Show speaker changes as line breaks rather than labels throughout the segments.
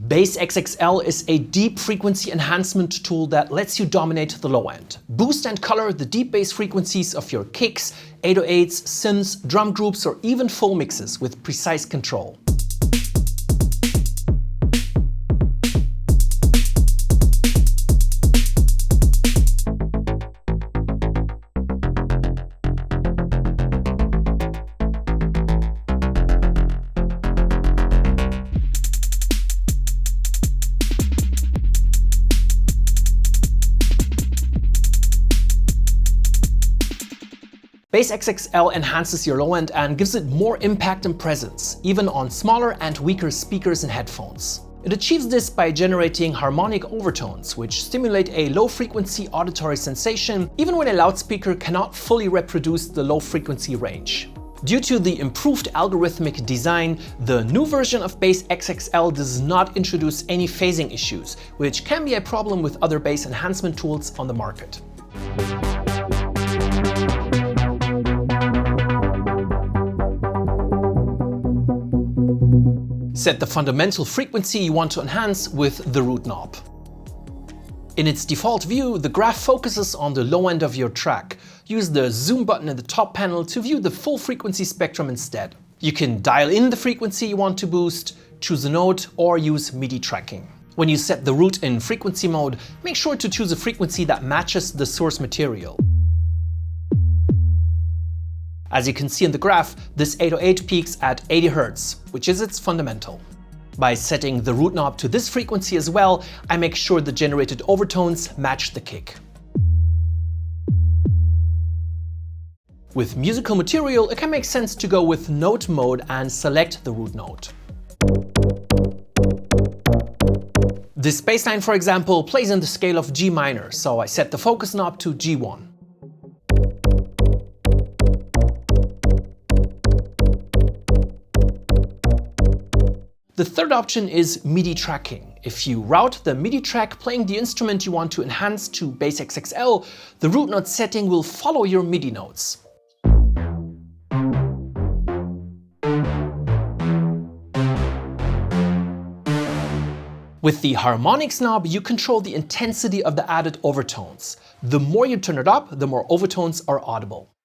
Bass XXL is a deep frequency enhancement tool that lets you dominate the low end. Boost and color the deep bass frequencies of your kicks, 808s, synths, drum groups, or even full mixes with precise control. Bass XXL enhances your low end and gives it more impact and presence, even on smaller and weaker speakers and headphones. It achieves this by generating harmonic overtones, which stimulate a low-frequency auditory sensation, even when a loudspeaker cannot fully reproduce the low-frequency range. Due to the improved algorithmic design, the new version of Bass XXL does not introduce any phasing issues, which can be a problem with other bass enhancement tools on the market. Set the fundamental frequency you want to enhance with the root knob. In its default view, the graph focuses on the low end of your track. Use the zoom button in the top panel to view the full frequency spectrum instead. You can dial in the frequency you want to boost, choose a note, or use Midi Tracking. When you set the root in frequency mode, make sure to choose a frequency that matches the source material. As you can see in the graph, this 808 peaks at 80 Hz, which is its fundamental. By setting the root knob to this frequency as well, I make sure the generated overtones match the kick. With musical material, it can make sense to go with note mode and select the root note. This bassline, for example, plays in the scale of G minor, so I set the focus knob to G1. The third option is Midi Tracking. If you route the MIDI track playing the instrument you want to enhance to Bass XXL, the root note setting will follow your MIDI notes. With the Harmonics knob, you control the intensity of the added overtones. The more you turn it up, the more overtones are audible.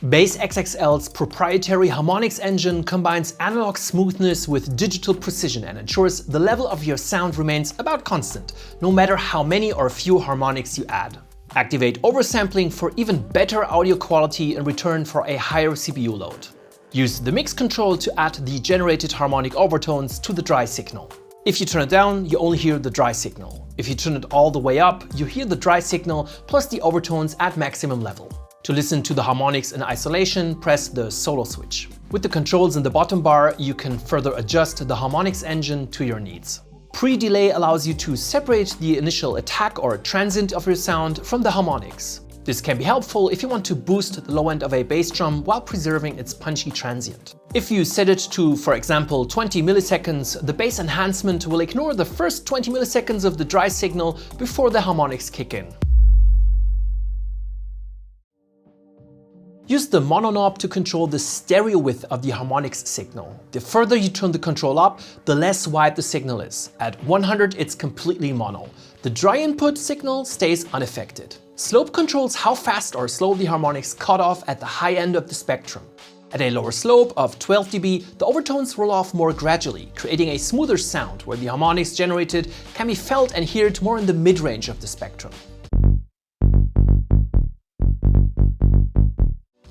Bass XXL's proprietary Harmonics engine combines analog smoothness with digital precision and ensures the level of your sound remains about constant, no matter how many or few harmonics you add. Activate oversampling for even better audio quality in return for a higher CPU load. Use the mix control to add the generated harmonic overtones to the dry signal. If you turn it down, you only hear the dry signal. If you turn it all the way up, you hear the dry signal plus the overtones at maximum level. To listen to the harmonics in isolation, press the solo switch. With the controls in the bottom bar, you can further adjust the Harmonics engine to your needs. PreDelay allows you to separate the initial attack or transient of your sound from the harmonics. This can be helpful if you want to boost the low end of a bass drum while preserving its punchy transient. If you set it to, for example, 20 milliseconds, the bass enhancement will ignore the first 20 milliseconds of the dry signal before the harmonics kick in. Use the mono knob to control the stereo width of the harmonics signal. The further you turn the control up, the less wide the signal is. At 100, it's completely mono. The dry input signal stays unaffected. Slope controls how fast or slow the harmonics cut off at the high end of the spectrum. At a lower slope of 12 dB, the overtones roll off more gradually, creating a smoother sound where the harmonics generated can be felt and heard more in the mid-range of the spectrum.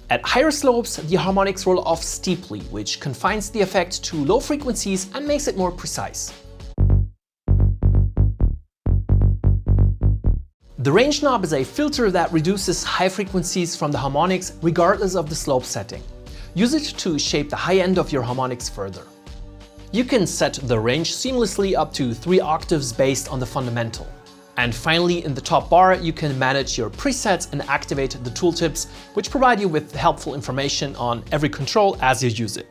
At higher slopes, the harmonics roll off steeply, which confines the effect to low frequencies and makes it more precise. The range knob is a filter that reduces high frequencies from the harmonics regardless of the slope setting. Use it to shape the high end of your harmonics further. You can set the range seamlessly up to 3 octaves based on the fundamental. And finally, in the top bar, you can manage your presets and activate the tooltips, which provide you with helpful information on every control as you use it.